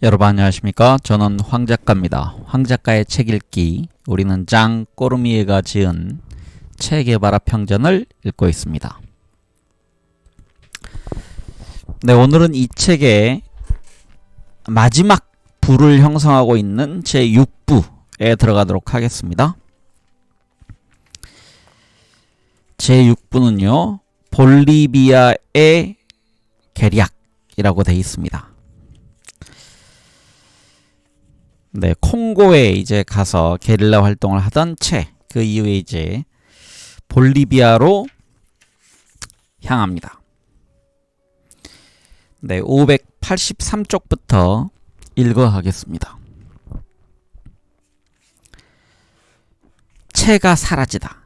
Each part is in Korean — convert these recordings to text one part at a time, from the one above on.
여러분 안녕하십니까? 저는 황 작가입니다. 황 작가의 책 읽기, 우리는 장 꼬르미에가 지은 체게바라 평전을 읽고 있습니다. 네, 오늘은 이 책의 마지막 부를 형성하고 있는 제6부에 들어가도록 하겠습니다. 제6부는요, 볼리비아의 계략이라고 되어 있습니다. 네, 콩고에 이제 가서 게릴라 활동을 하던 그 이후에 이제 볼리비아로 향합니다. 네, 583쪽부터 읽어가겠습니다. 체가 사라지다.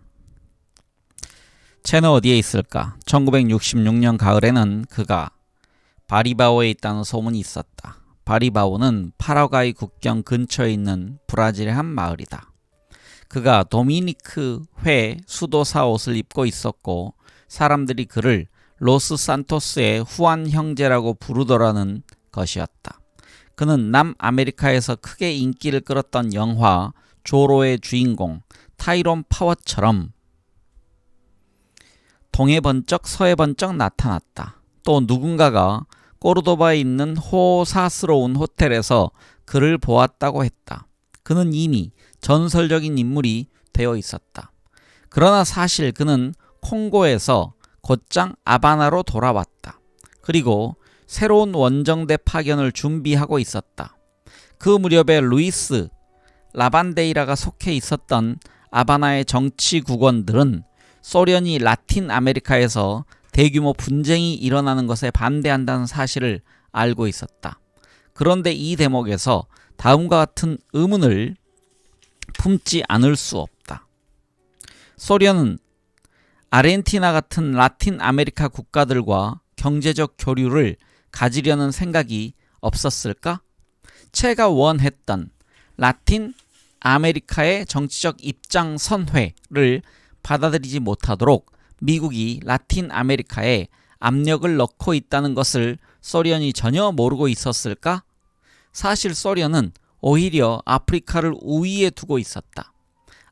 체는 어디에 있을까? 1966년 가을에는 그가 바리바오에 있다는 소문이 있었다. 바리바오는 파라과이 국경 근처에 있는 브라질의 한 마을이다. 그가 도미니크 회 수도사 옷을 입고 있었고 사람들이 그를 로스 산토스의 후안 형제라고 부르더라는 것이었다. 그는 남아메리카에서 크게 인기를 끌었던 영화 조로의 주인공 타이론 파워처럼 동해 번쩍 서해 번쩍 나타났다. 또 누군가가 꼬르도바에 있는 호사스러운 호텔에서 그를 보았다고 했다. 그는 이미 전설적인 인물이 되어 있었다. 그러나 사실 그는 콩고에서 곧장 아바나로 돌아왔다. 그리고 새로운 원정대 파견을 준비하고 있었다. 그 무렵에 루이스 라반데이라가 속해 있었던 아바나의 정치 국원들은 소련이 라틴 아메리카에서 대규모 분쟁이 일어나는 것에 반대한다는 사실을 알고 있었다. 그런데 이 대목에서 다음과 같은 의문을 품지 않을 수 없다. 소련은 아르헨티나 같은 라틴 아메리카 국가들과 경제적 교류를 가지려는 생각이 없었을까? 체가 원했던 라틴 아메리카의 정치적 입장 선회를 받아들이지 못하도록 미국이 라틴 아메리카에 압력을 넣고 있다는 것을 소련이 전혀 모르고 있었을까? 사실 소련은 오히려 아프리카를 우위에 두고 있었다.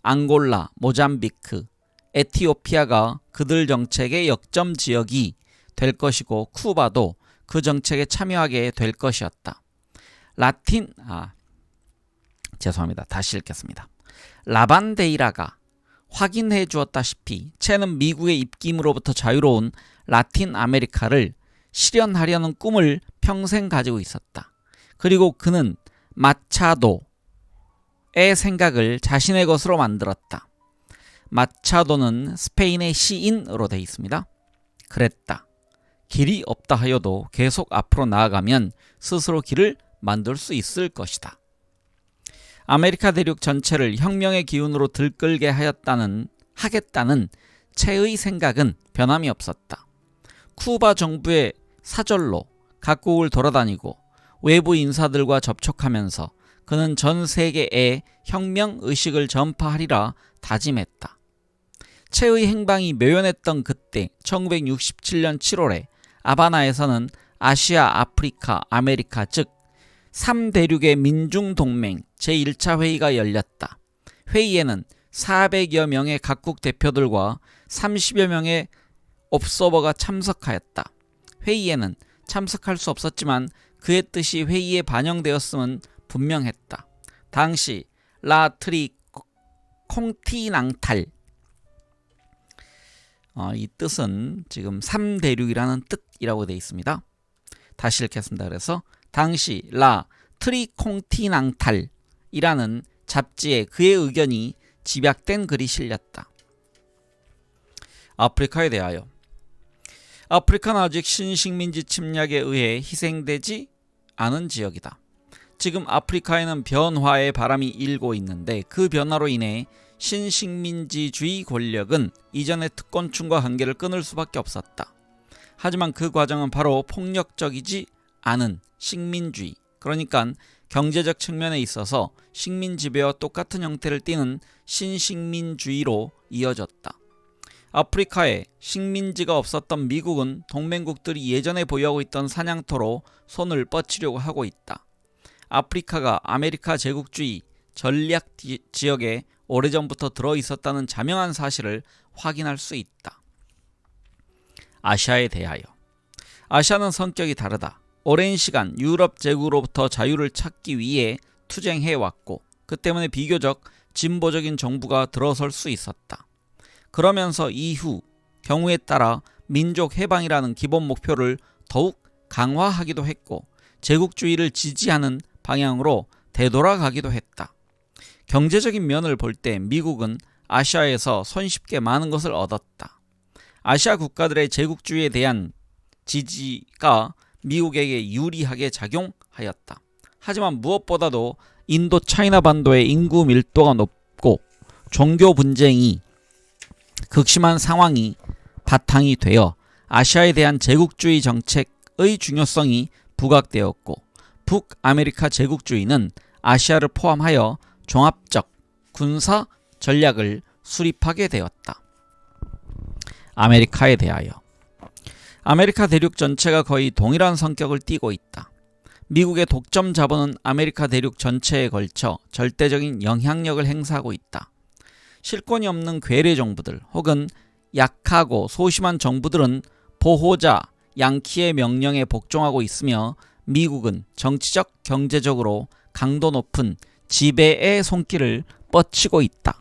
앙골라, 모잠비크, 에티오피아가 그들 정책의 역점 지역이 될 것이고 쿠바도 그 정책에 참여하게 될 것이었다. 다시 읽겠습니다. 라반데이라가 확인해 주었다시피 체는 미국의 입김으로부터 자유로운 라틴 아메리카를 실현하려는 꿈을 평생 가지고 있었다. 그리고 그는 마차도의 생각을 자신의 것으로 만들었다. 마차도는 스페인의 시인으로 되어 있습니다. 그랬다. 길이 없다 하여도 계속 앞으로 나아가면 스스로 길을 만들 수 있을 것이다. 아메리카 대륙 전체를 혁명의 기운으로 들끓게 하겠다는 체의 생각은 변함이 없었다. 쿠바 정부의 사절로 각국을 돌아다니고 외부 인사들과 접촉하면서 그는 전 세계에 혁명 의식을 전파하리라 다짐했다. 체의 행방이 묘연했던 그때 1967년 7월에 아바나에서는 아시아, 아프리카, 아메리카 즉 3대륙의 민중동맹 제1차 회의가 열렸다. 회의에는 400여 명의 각국 대표들과 30여 명의 옵서버가 참석하였다. 회의에는 참석할 수 없었지만 그의 뜻이 회의에 반영되었음은 분명했다. 당시 라트리 콩티낭탈 이 뜻은 지금 3대륙이라는 뜻이라고 되어 있습니다. 다시 읽겠습니다. 그래서 당시 라 트리콩티낭탈이라는 잡지에 그의 의견이 집약된 글이 실렸다. 아프리카에 대하여 아프리카는 아직 신식민지 침략에 의해 희생되지 않은 지역이다. 지금 아프리카에는 변화의 바람이 일고 있는데 그 변화로 인해 신식민지주의 권력은 이전의 특권층과 관계를 끊을 수밖에 없었다. 하지만 그 과정은 바로 폭력적이지 않은 식민주의, 그러니까 경제적 측면에 있어서 식민 지배와 똑같은 형태를 띠는 신식민주의로 이어졌다. 아프리카에 식민지가 없었던 미국은 동맹국들이 예전에 보유하고 있던 사냥터로 손을 뻗치려고 하고 있다. 아프리카가 아메리카 제국주의 전략 지역에 오래전부터 들어있었다는 자명한 사실을 확인할 수 있다. 아시아에 대하여. 아시아는 성격이 다르다. 오랜 시간 유럽 제국으로부터 자유를 찾기 위해 투쟁해왔고 그 때문에 비교적 진보적인 정부가 들어설 수 있었다. 그러면서 이후 경우에 따라 민족 해방이라는 기본 목표를 더욱 강화하기도 했고 제국주의를 지지하는 방향으로 되돌아가기도 했다. 경제적인 면을 볼 때 미국은 아시아에서 손쉽게 많은 것을 얻었다. 아시아 국가들의 제국주의에 대한 지지가 미국에게 유리하게 작용하였다. 하지만 무엇보다도 인도 차이나 반도의 인구 밀도가 높고 종교 분쟁이 극심한 상황이 바탕이 되어 아시아에 대한 제국주의 정책의 중요성이 부각되었고 북아메리카 제국주의는 아시아를 포함하여 종합적 군사 전략을 수립하게 되었다. 아메리카에 대하여. 아메리카 대륙 전체가 거의 동일한 성격을 띠고 있다. 미국의 독점 자본은 아메리카 대륙 전체에 걸쳐 절대적인 영향력을 행사하고 있다. 실권이 없는 괴뢰 정부들 혹은 약하고 소심한 정부들은 보호자 양키의 명령에 복종하고 있으며 미국은 정치적, 경제적으로 강도 높은 지배의 손길을 뻗치고 있다.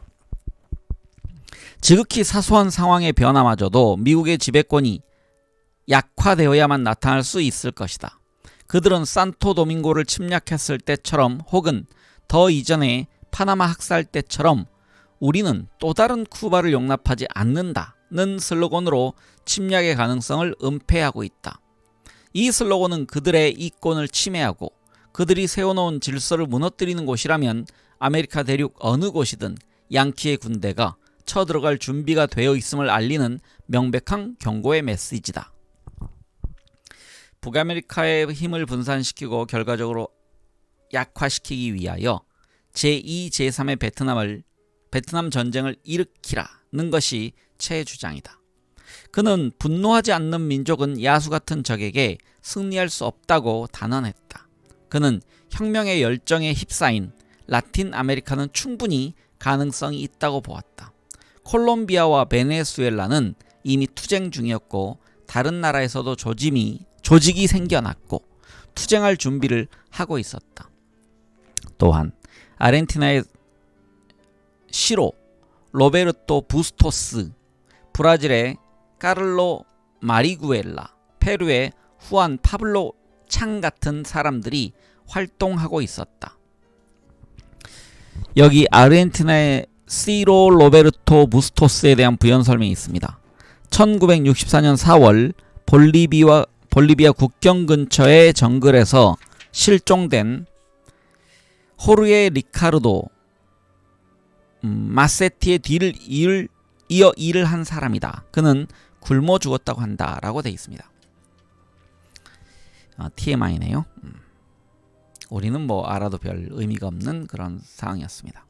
지극히 사소한 상황의 변화마저도 미국의 지배권이 약화되어야만 나타날 수 있을 것이다. 그들은 산토도밍고를 침략했을 때처럼 혹은 더 이전에 파나마 학살 때처럼 우리는 또 다른 쿠바를 용납하지 않는다는 슬로건으로 침략의 가능성을 은폐하고 있다. 이 슬로건은 그들의 이권을 침해하고 그들이 세워놓은 질서를 무너뜨리는 곳이라면 아메리카 대륙 어느 곳이든 양키의 군대가 쳐들어갈 준비가 되어 있음을 알리는 명백한 경고의 메시지다. 북아메리카의 힘을 분산시키고 결과적으로 약화시키기 위하여 제2, 제3의 베트남 전쟁을 일으키라는 것이 최 주장이다. 그는 분노하지 않는 민족은 야수 같은 적에게 승리할 수 없다고 단언했다. 그는 혁명의 열정에 휩싸인 라틴 아메리카는 충분히 가능성이 있다고 보았다. 콜롬비아와 베네수엘라는 이미 투쟁 중이었고 다른 나라에서도 조직이 생겨났고 투쟁할 준비를 하고 있었다. 또한 아르헨티나의 시로 로베르토 부스토스, 브라질의 카를로 마리구엘라, 페루의 후안 파블로 창 같은 사람들이 활동하고 있었다. 여기 아르헨티나의 시로 로베르토 부스토스에 대한 부연 설명이 있습니다. 1964년 4월 볼리비아 국경 근처의 정글에서 실종된 호르헤 리카르도 마세티의 뒤를 이어 일을 한 사람이다. 그는 굶어 죽었다고 한다라고 되어 있습니다. TMI네요. 우리는 뭐 알아도 별 의미가 없는 그런 상황이었습니다.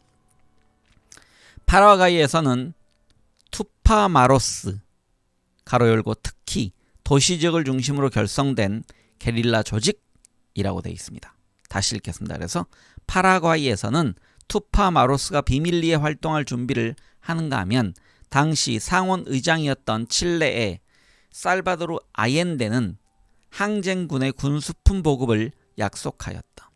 파라과이에서는 투파마로스 가로 열고 특히 도시 지역을 중심으로 결성된 게릴라 조직이라고 되어 있습니다. 다시 읽겠습니다. 그래서 파라과이에서는 투파마로스가 비밀리에 활동할 준비를 하는가 하면 당시 상원 의장이었던 칠레의 살바도르 아옌데는 항쟁군의 군수품 보급을 약속하였다.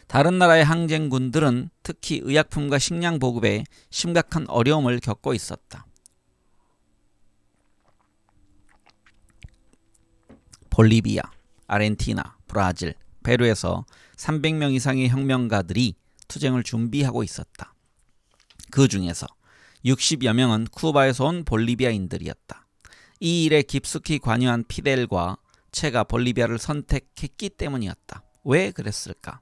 다른 나라의 항쟁군들은 특히 의약품과 식량 보급에 심각한 어려움을 겪고 있었다. 볼리비아, 아르헨티나, 브라질, 페루에서 300명 이상의 혁명가들이 투쟁을 준비하고 있었다. 그 중에서 60여 명은 쿠바에서 온 볼리비아인들이었다. 이 일에 깊숙이 관여한 피델과 체가 볼리비아를 선택했기 때문이었다. 왜 그랬을까?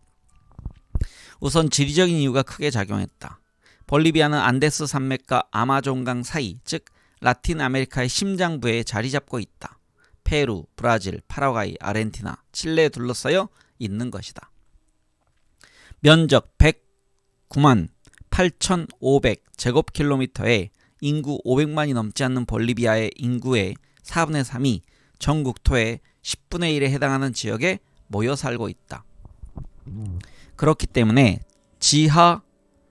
우선 지리적인 이유가 크게 작용했다. 볼리비아는 안데스 산맥과 아마존강 사이, 즉 라틴 아메리카의 심장부에 자리 잡고 있다. 페루, 브라질, 파라과이, 아르헨티나, 칠레에 둘러싸여 있는 것이다. 면적 109만 8,500 제곱킬로미터에 인구 500만이 넘지 않는 볼리비아의 인구의 4분의 3이 전 국토의 10분의 1에 해당하는 지역에 모여 살고 있다. 그렇기 때문에 지하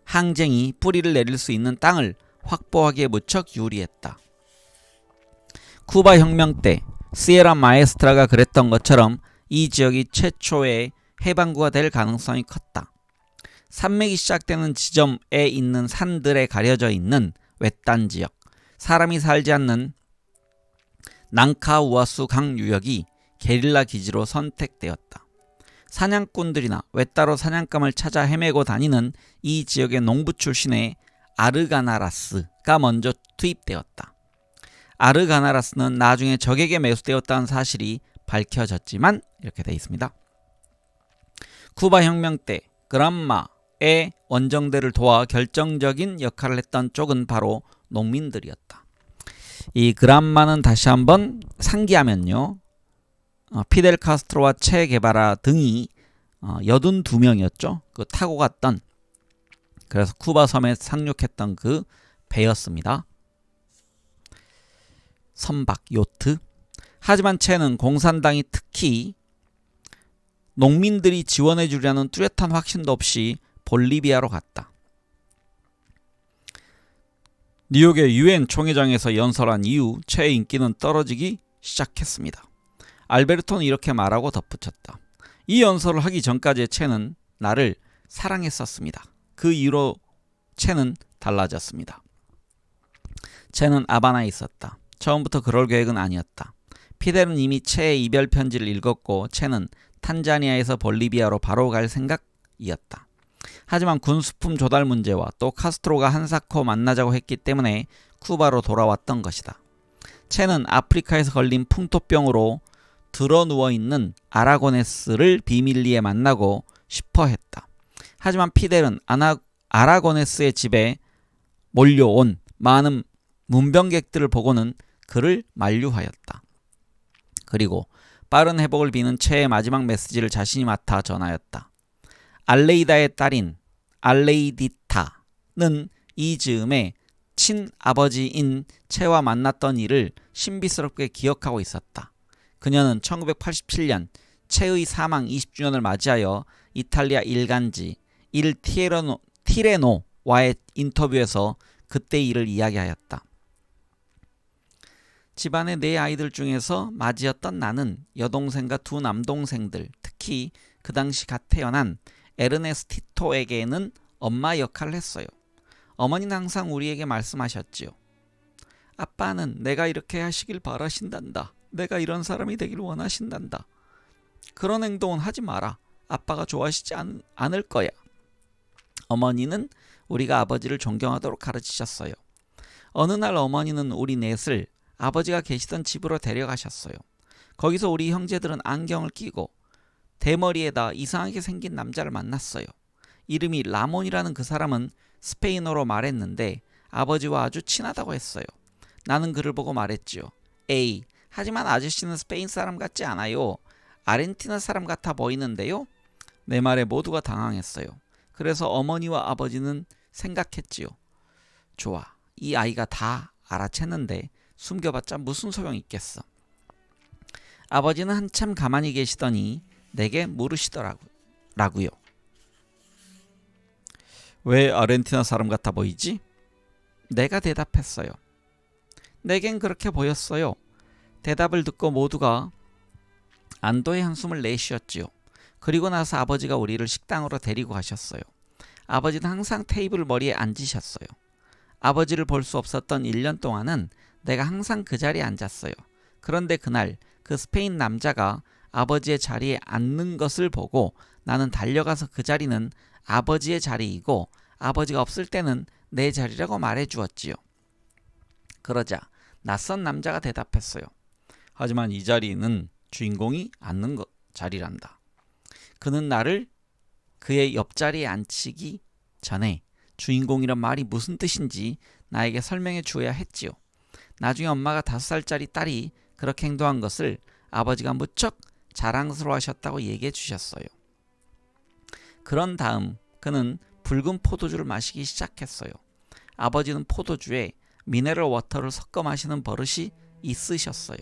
항쟁이 뿌리를 내릴 수 있는 땅을 확보하기에 무척 유리했다. 쿠바 혁명 때 시에라 마에스트라가 그랬던 것처럼 이 지역이 최초의 해방구가 될 가능성이 컸다. 산맥이 시작되는 지점에 있는 산들에 가려져 있는 외딴 지역, 사람이 살지 않는 낭카우아수 강 유역이 게릴라 기지로 선택되었다. 사냥꾼들이나 외따로 사냥감을 찾아 헤매고 다니는 이 지역의 농부 출신의 아르가나라스가 먼저 투입되었다. 아르가나라스는 나중에 적에게 매수되었다는 사실이 밝혀졌지만 이렇게 되어 있습니다. 쿠바 혁명 때 그란마의 원정대를 도와 결정적인 역할을 했던 쪽은 바로 농민들이었다. 이 그란마는 다시 한번 상기하면요, 피델 카스트로와 체 게바라 등이 82명이었죠. 그 타고 갔던, 그래서 쿠바 섬에 상륙했던 그 배였습니다. 선박, 요트. 하지만 체는 공산당이 특히 농민들이 지원해 주려는 뚜렷한 확신도 없이 볼리비아로 갔다. 뉴욕의 유엔 총회장에서 연설한 이후 체의 인기는 떨어지기 시작했습니다. 알베르토는 이렇게 말하고 덧붙였다. 이 연설을 하기 전까지의 체는 나를 사랑했었습니다. 그 이후로 체는 달라졌습니다. 체는 아바나에 있었다. 처음부터 그럴 계획은 아니었다. 피델은 이미 체의 이별 편지를 읽었고 체는 탄자니아에서 볼리비아로 바로 갈 생각이었다. 하지만 군수품 조달 문제와 또 카스트로가 한사코 만나자고 했기 때문에 쿠바로 돌아왔던 것이다. 체는 아프리카에서 걸린 풍토병으로 드러누워있는 아라고네스를 비밀리에 만나고 싶어 했다. 하지만 피델은 아라고네스의 집에 몰려온 많은 문병객들을 보고는 그를 만류하였다. 그리고 빠른 회복을 비는 체의 마지막 메시지를 자신이 맡아 전하였다. 알레이다의 딸인 알레이디타는 이 즈음에 친아버지인 체와 만났던 일을 신비스럽게 기억하고 있었다. 그녀는 1987년 체의 사망 20주년을 맞이하여 이탈리아 일간지 일 티레노와의 인터뷰에서 그때 일을 이야기하였다. 집안의 4아이들 중에서 맞이였던 나는 여동생과 2 남동생들, 특히 그 당시 갓 태어난 에르네스티토에게는 엄마 역할을 했어요. 어머니는 항상 우리에게 말씀하셨지요. 아빠는 내가 이렇게 하시길 바라신단다. 내가 이런 사람이 되길 원하신단다. 그런 행동은 하지 마라. 아빠가 좋아하시지 않을 거야. 어머니는 우리가 아버지를 존경하도록 가르치셨어요. 어느 날 어머니는 우리 넷을 아버지가 계시던 집으로 데려가셨어요. 거기서 우리 형제들은 안경을 끼고 대머리에다 이상하게 생긴 남자를 만났어요. 이름이 라몬이라는 그 사람은 스페인어로 말했는데 아버지와 아주 친하다고 했어요. 나는 그를 보고 말했지요. 에이, 하지만 아저씨는 스페인 사람 같지 않아요. 아르헨티나 사람 같아 보이는데요. 내 말에 모두가 당황했어요. 그래서 어머니와 아버지는 생각했지요. 좋아, 이 아이가 다 알아챘는데 숨겨봤자 무슨 소용이 있겠어. 아버지는 한참 가만히 계시더니 내게 물으시더라고요. 왜 아르헨티나 사람 같아 보이지? 내가 대답했어요. 내겐 그렇게 보였어요. 대답을 듣고 모두가 안도의 한숨을 내쉬었지요. 그리고 나서 아버지가 우리를 식당으로 데리고 가셨어요. 아버지는 항상 테이블 머리에 앉으셨어요. 아버지를 볼 수 없었던 1년 동안은 내가 항상 그 자리에 앉았어요. 그런데 그날 그 스페인 남자가 아버지의 자리에 앉는 것을 보고 나는 달려가서 그 자리는 아버지의 자리이고 아버지가 없을 때는 내 자리라고 말해 주었지요. 그러자 낯선 남자가 대답했어요. 하지만 이 자리는 주인공이 앉는 자리란다. 그는 나를 그의 옆자리에 앉히기 전에 주인공이란 말이 무슨 뜻인지 나에게 설명해 주어야 했지요. 나중에 엄마가 5살짜리 딸이 그렇게 행동한 것을 아버지가 무척 자랑스러워 하셨다고 얘기해 주셨어요. 그런 다음 그는 붉은 포도주를 마시기 시작했어요. 아버지는 포도주에 미네랄 워터를 섞어 마시는 버릇이 있으셨어요.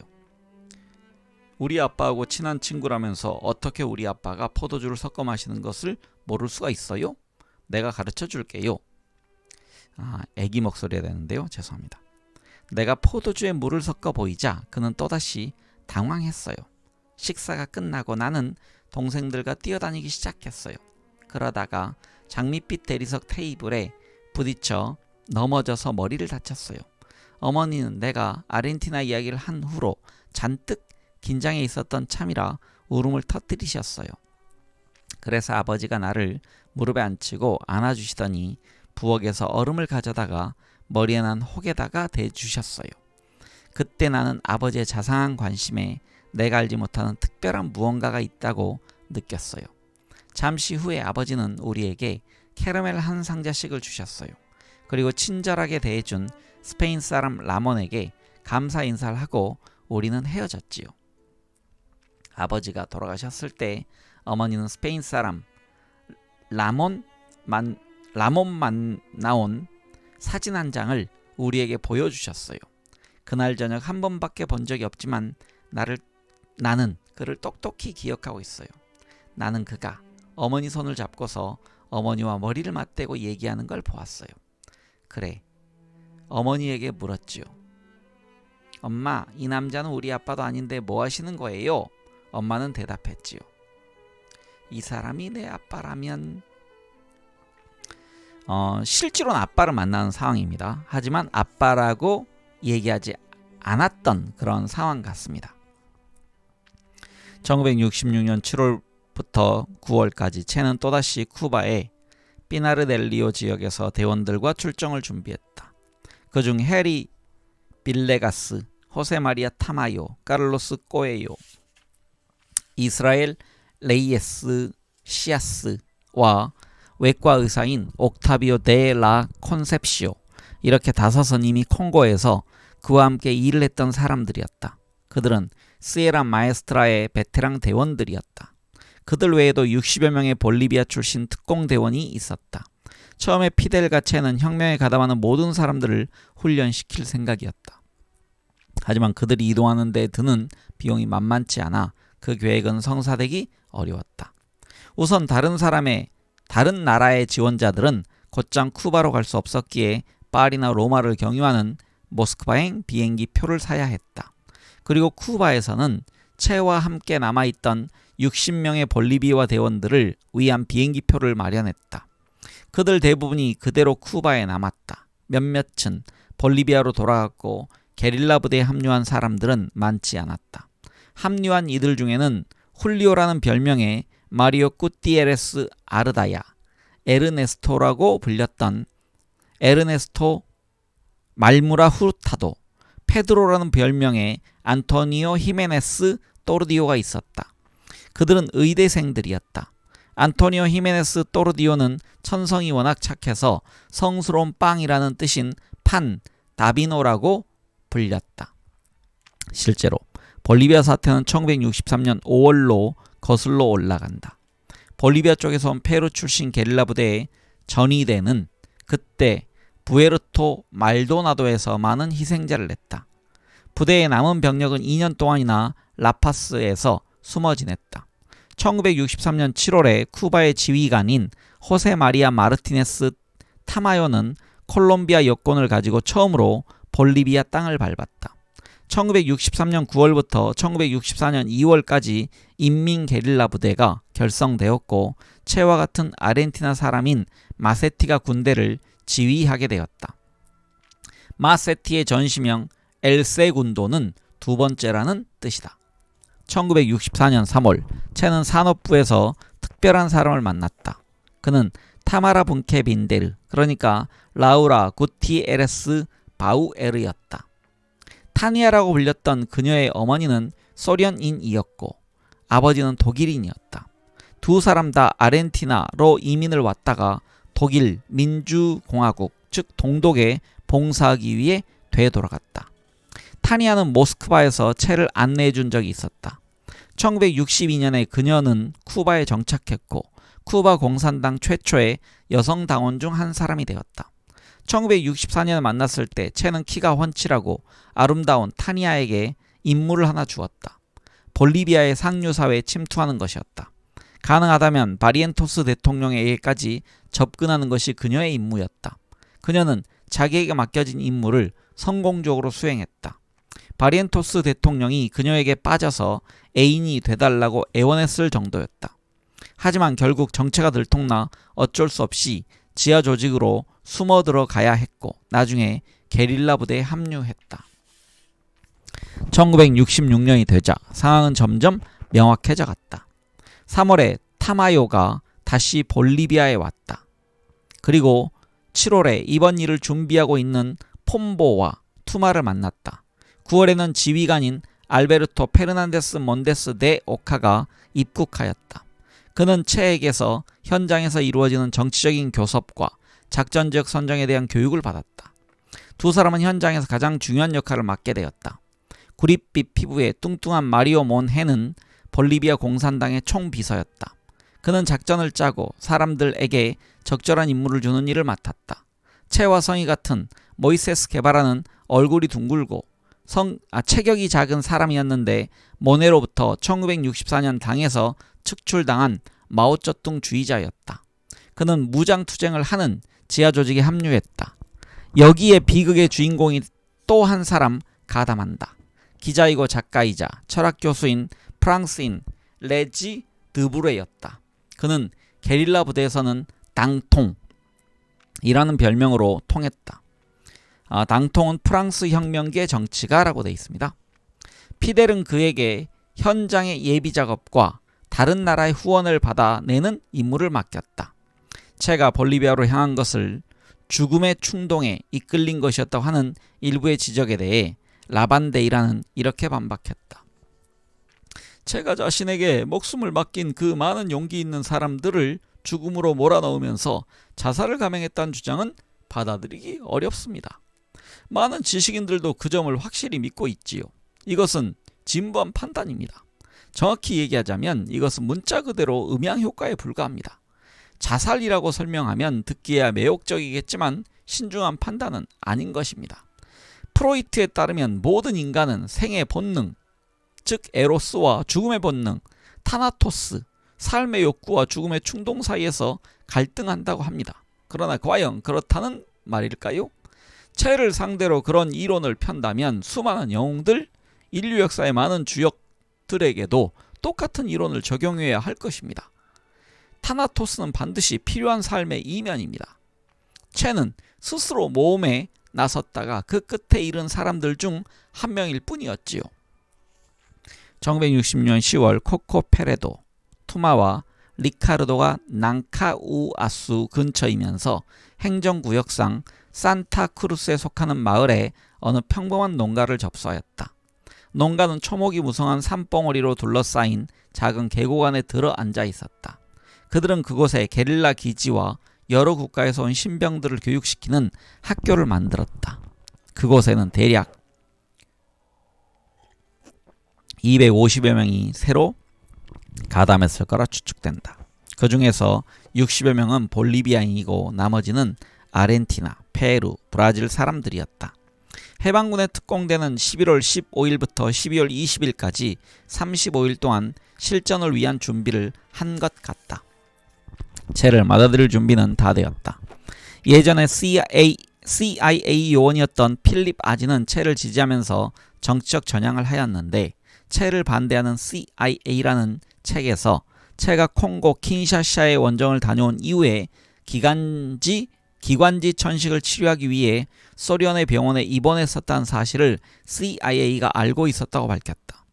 우리 아빠하고 친한 친구라면서 어떻게 우리 아빠가 포도주를 섞어 마시는 것을 모를 수가 있어요? 내가 가르쳐 줄게요. 애기 목소리가 되는데요. 죄송합니다. 내가 포도주에 물을 섞어 보이자 그는 또다시 당황했어요. 식사가 끝나고 나는 동생들과 뛰어다니기 시작했어요. 그러다가 장밋빛 대리석 테이블에 부딪혀 넘어져서 머리를 다쳤어요. 어머니는 내가 아르헨티나 이야기를 한 후로 잔뜩 긴장해 있었던 참이라 울음을 터뜨리셨어요. 그래서 아버지가 나를 무릎에 앉히고 안아주시더니 부엌에서 얼음을 가져다가 머리에 난 혹에다가 대주셨어요. 그때 나는 아버지의 자상한 관심에 내가 알지 못하는 특별한 무언가가 있다고 느꼈어요. 잠시 후에 아버지는 우리에게 캐러멜 한 상자씩을 주셨어요. 그리고 친절하게 대해준 스페인 사람 라몬에게 감사 인사를 하고 우리는 헤어졌지요. 아버지가 돌아가셨을 때 어머니는 스페인 사람 라몬만 나온 사진 한 장을 우리에게 보여주셨어요. 그날 저녁 한 번밖에 본 적이 없지만 나는 그를 똑똑히 기억하고 있어요. 나는 그가 어머니 손을 잡고서 어머니와 머리를 맞대고 얘기하는 걸 보았어요. 그래, 어머니에게 물었지요. 엄마, 이 남자는 우리 아빠도 아닌데 뭐 하시는 거예요? 엄마는 대답했지요. 이 사람이 내 아빠라면... 실제로는 아빠를 만나는 상황입니다. 하지만 아빠라고 얘기하지 않았던 그런 상황 같습니다. 1966년 7월부터 9월까지 채는 또다시 쿠바의 피나르델리오 지역에서 대원들과 출정을 준비했다. 그중 해리 빌레가스, 호세마리아 타마요, 카를로스 꼬에요, 이스라엘 레이에스 시아스와 외과 의사인 옥타비오 데 라 콘셉시오, 이렇게 5은 이미 콩고에서 그와 함께 일을 했던 사람들이었다. 그들은 시에라 마에스트라의 베테랑 대원들이었다. 그들 외에도 60여 명의 볼리비아 출신 특공 대원이 있었다. 처음에 피델과 체는 혁명에 가담하는 모든 사람들을 훈련시킬 생각이었다. 하지만 그들이 이동하는 데 드는 비용이 만만치 않아 그 계획은 성사되기 어려웠다. 우선 다른 나라의 지원자들은 곧장 쿠바로 갈 수 없었기에 파리나 로마를 경유하는 모스크바행 비행기 표를 사야 했다. 그리고 쿠바에서는 체와 함께 남아있던 60명의 볼리비아 대원들을 위한 비행기 표를 마련했다. 그들 대부분이 그대로 쿠바에 남았다. 몇몇은 볼리비아로 돌아갔고 게릴라 부대에 합류한 사람들은 많지 않았다. 합류한 이들 중에는 훌리오라는 별명의 마리오 꾸티에레스 아르다야, 에르네스토라고 불렸던 에르네스토 말무라 후르타도, 페드로라는 별명의 안토니오 히메네스 또르디오가 있었다. 그들은 의대생들이었다. 안토니오 히메네스 또르디오는 천성이 워낙 착해서 성스러운 빵이라는 뜻인 판 다비노라고 불렸다. 실제로 볼리비아 사태는 1963년 5월로 거슬러 올라간다. 볼리비아 쪽에서 온 페루 출신 게릴라 부대의 전위대는 그때 부에르토 말도나도에서 많은 희생자를 냈다. 부대의 남은 병력은 2년 동안이나 라파스에서 숨어 지냈다. 1963년 7월에 쿠바의 지휘관인 호세 마리아 마르티네스 타마요는 콜롬비아 여권을 가지고 처음으로 볼리비아 땅을 밟았다. 1963년 9월부터 1964년 2월까지 인민 게릴라 부대가 결성되었고 체와 같은 아르헨티나 사람인 마세티가 군대를 지휘하게 되었다. 마세티의 전시명 엘세군도는 두 번째라는 뜻이다. 1964년 3월 체는 산업부에서 특별한 사람을 만났다. 그는 타마라 분케 빈데르, 그러니까 라우라 구티에레스 바우에르였다. 타니아라고 불렸던 그녀의 어머니는 소련인이었고 아버지는 독일인이었다. 두 사람 다 아르헨티나로 이민을 왔다가 독일 민주공화국, 즉 동독에 봉사하기 위해 되돌아갔다. 타니아는 모스크바에서 체를 안내해 준 적이 있었다. 1962년에 그녀는 쿠바에 정착했고 쿠바 공산당 최초의 여성 당원 중 한 사람이 되었다. 1964년에 만났을 때 체는 키가 훤칠하고 아름다운 타니아에게 임무를 하나 주었다. 볼리비아의 상류사회에 침투하는 것이었다. 가능하다면 바리엔토스 대통령에게까지 접근하는 것이 그녀의 임무였다. 그녀는 자기에게 맡겨진 임무를 성공적으로 수행했다. 바리엔토스 대통령이 그녀에게 빠져서 애인이 되달라고 애원했을 정도였다. 하지만 결국 정체가 들통나 어쩔 수 없이 지하 조직으로 숨어 들어가야 했고 나중에 게릴라 부대에 합류했다. 1966년이 되자 상황은 점점 명확해져 갔다. 3월에 타마요가 다시 볼리비아에 왔다. 그리고 7월에 이번 일을 준비하고 있는 폼보와 투마를 만났다. 9월에는 지휘관인 알베르토 페르난데스 몬데스 데 오카가 입국하였다. 그는 체에게서 현장에서 이루어지는 정치적인 교섭과 작전지역 선정에 대한 교육을 받았다. 두 사람은 현장에서 가장 중요한 역할을 맡게 되었다. 구릿빛 피부의 뚱뚱한 마리오 몬헤는 볼리비아 공산당의 총비서였다. 그는 작전을 짜고 사람들에게 적절한 임무를 주는 일을 맡았다. 체와 성이 같은 모이세스 게바라는 얼굴이 둥글고 체격이 작은 사람이었는데 모네로부터 1964년 당에서 축출당한 마오쩌둥 주의자였다. 그는 무장투쟁을 하는 지하조직에 합류했다. 여기에 비극의 주인공이 또 한 사람 가담한다. 기자이고 작가이자 철학교수인 프랑스인 레지 드브레였다. 그는 게릴라 부대에서는 당통이라는 별명으로 통했다. 당통은 프랑스 혁명기의 정치가라고 되어 있습니다. 피델은 그에게 현장의 예비 작업과 다른 나라의 후원을 받아내는 임무를 맡겼다. 체가 볼리비아로 향한 것을 죽음의 충동에 이끌린 것이었다고 하는 일부의 지적에 대해 라반데이라는 이렇게 반박했다. 체가 자신에게 목숨을 맡긴 그 많은 용기 있는 사람들을 죽음으로 몰아넣으면서 자살을 감행했다는 주장은 받아들이기 어렵습니다. 많은 지식인들도 그 점을 확실히 믿고 있지요. 이것은 진부한 판단입니다. 정확히 얘기하자면 이것은 문자 그대로 음향 효과에 불과합니다. 자살이라고 설명하면 듣기에야 매혹적이겠지만 신중한 판단은 아닌 것입니다. 프로이트에 따르면 모든 인간은 생의 본능, 즉 에로스와 죽음의 본능, 타나토스, 삶의 욕구와 죽음의 충동 사이에서 갈등한다고 합니다. 그러나 과연 그렇다는 말일까요? 체를 상대로 그런 이론을 편다면 수많은 영웅들, 인류 역사의 많은 주역들에게도 똑같은 이론을 적용해야 할 것입니다. 타나토스는 반드시 필요한 삶의 이면입니다. 체는 스스로 모험에 나섰다가 그 끝에 이른 사람들 중 한 명일 뿐이었지요. 1960년 10월 코코 페레도, 투마와 리카르도가 낭카우아수 근처이면서 행정구역상 산타크루스에 속하는 마을에 어느 평범한 농가를 접수하였다. 농가는 초목이 무성한 산봉우리로 둘러싸인 작은 계곡 안에 들어 앉아 있었다. 그들은 그곳에 게릴라 기지와 여러 국가에서 온 신병들을 교육시키는 학교를 만들었다. 그곳에는 대략 250여 명이 새로 가담했을 거라 추측된다. 그 중에서 60여 명은 볼리비아인이고 나머지는 아르헨티나, 페루, 브라질 사람들이었다. 해방군에 특공대는 11월 15일부터 12월 20일까지 35일 동안 실전을 위한 준비를 한 것 같다. 체를 맞아들일 준비는 다 되었다. 예전에 CIA 요원이었던 필립 아지는 체를 지지하면서 정치적 전향을 하였는데 체를 반대하는 CIA라는 책에서 체가 콩고 킨샤샤의 원정을 다녀온 이후에 기관지 천식을 치료하기 위해 소련의 병원에 입원했었다는 사실을 CIA가 알고 있었다고 밝혔다.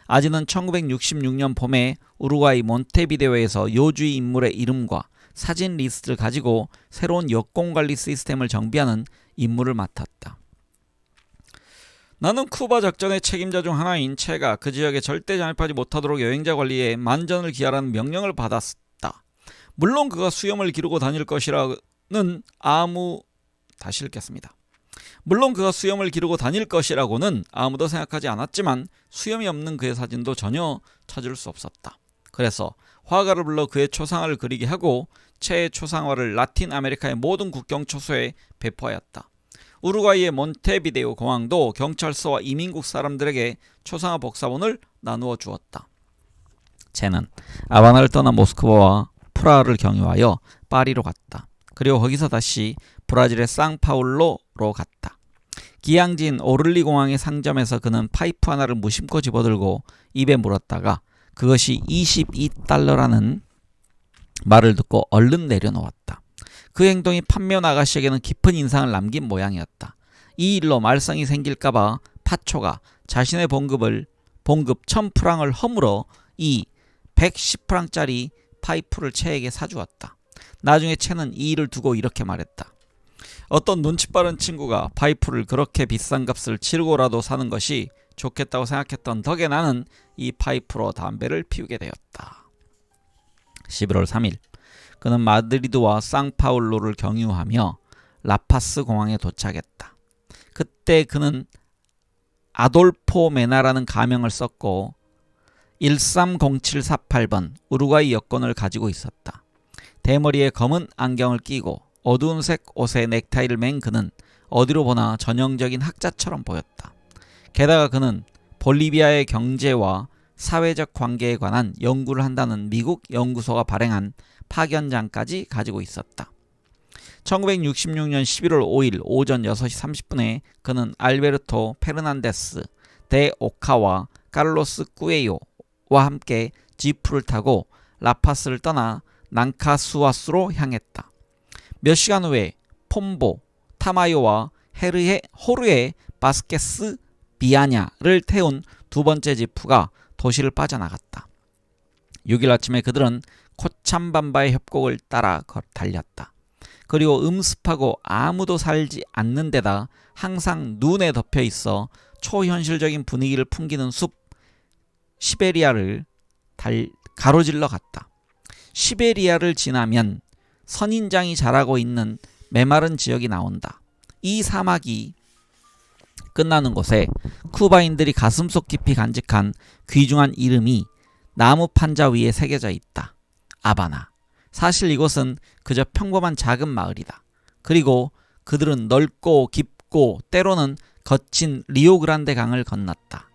아지는 1966년 봄에 우루과이 몬테비데오에서 요주의 인물의 이름과 사진 리스트를 가지고 새로운 여권관리 시스템을 정비하는 임무를 맡았다. 나는 쿠바 작전의 책임자 중 하나인 체가 그 지역에 절대 잠입하지 못하도록 여행자 관리에 만전을 기하라는 명령을 받았다. 물론 그가 수염을 기르고 다닐 것이라는 물론 그가 수염을 기르고 다닐 것이라고는 아무도 생각하지 않았지만 수염이 없는 그의 사진도 전혀 찾을 수 없었다. 그래서 화가를 불러 그의 초상화를 그리게 하고 체의 초상화를 라틴 아메리카의 모든 국경 초소에 배포하였다. 우루과이의 몬테비데오 공항도 경찰서와 이민국 사람들에게 초상화 복사본을 나누어 주었다. 쟤는 아바나를 떠나 모스크바와 프라하를 경유하여 파리로 갔다. 그리고 거기서 다시 브라질의 상파울로로 갔다. 기항지인 오를리 공항의 상점에서 그는 파이프 하나를 무심코 집어들고 입에 물었다가 그것이 22달러라는 말을 듣고 얼른 내려놓았다. 그 행동이 판매원 아가씨에게는 깊은 인상을 남긴 모양이었다. 이 일로 말썽이 생길까봐 파초가 자신의 봉급 1000프랑을 허물어 이 110프랑짜리 파이프를 채에게 사주었다. 나중에 채는 이 일을 두고 이렇게 말했다. 어떤 눈치 빠른 친구가 파이프를 그렇게 비싼 값을 치르고라도 사는 것이 좋겠다고 생각했던 덕에 나는 이 파이프로 담배를 피우게 되었다. 11월 3일 그는 마드리드와 상파울로를 경유하며 라파스 공항에 도착했다. 그때 그는 아돌포 메나라는 가명을 썼고 130748번 우루과이 여권을 가지고 있었다. 대머리에 검은 안경을 끼고 어두운 색 옷에 넥타이를 맨 그는 어디로 보나 전형적인 학자처럼 보였다. 게다가 그는 볼리비아의 경제와 사회적 관계에 관한 연구를 한다는 미국 연구소가 발행한 파견장까지 가지고 있었다. 1966년 11월 5일 오전 6시 30분에 그는 알베르토 페르난데스 데 오카와 카를로스 꾸에요와 함께 지프를 타고 라파스를 떠나 난카수아스로 향했다. 몇 시간 후에 폼보, 타마요와 호르에 바스케스 비아냐를 태운 두 번째 지프가 도시를 빠져나갔다. 6일 아침에 그들은 코참밤바의 협곡을 따라 달렸다. 그리고 음습하고 아무도 살지 않는 데다 항상 눈에 덮여 있어 초현실적인 분위기를 풍기는 숲 시베리아를 가로질러 갔다. 시베리아를 지나면 선인장이 자라고 있는 메마른 지역이 나온다. 이 사막이 끝나는 곳에 쿠바인들이 가슴속 깊이 간직한 귀중한 이름이 나무 판자 위에 새겨져 있다. 아바나. 사실 이곳은 그저 평범한 작은 마을이다. 그리고 그들은 넓고 깊고 때로는 거친 리오그란데 강을 건넜다.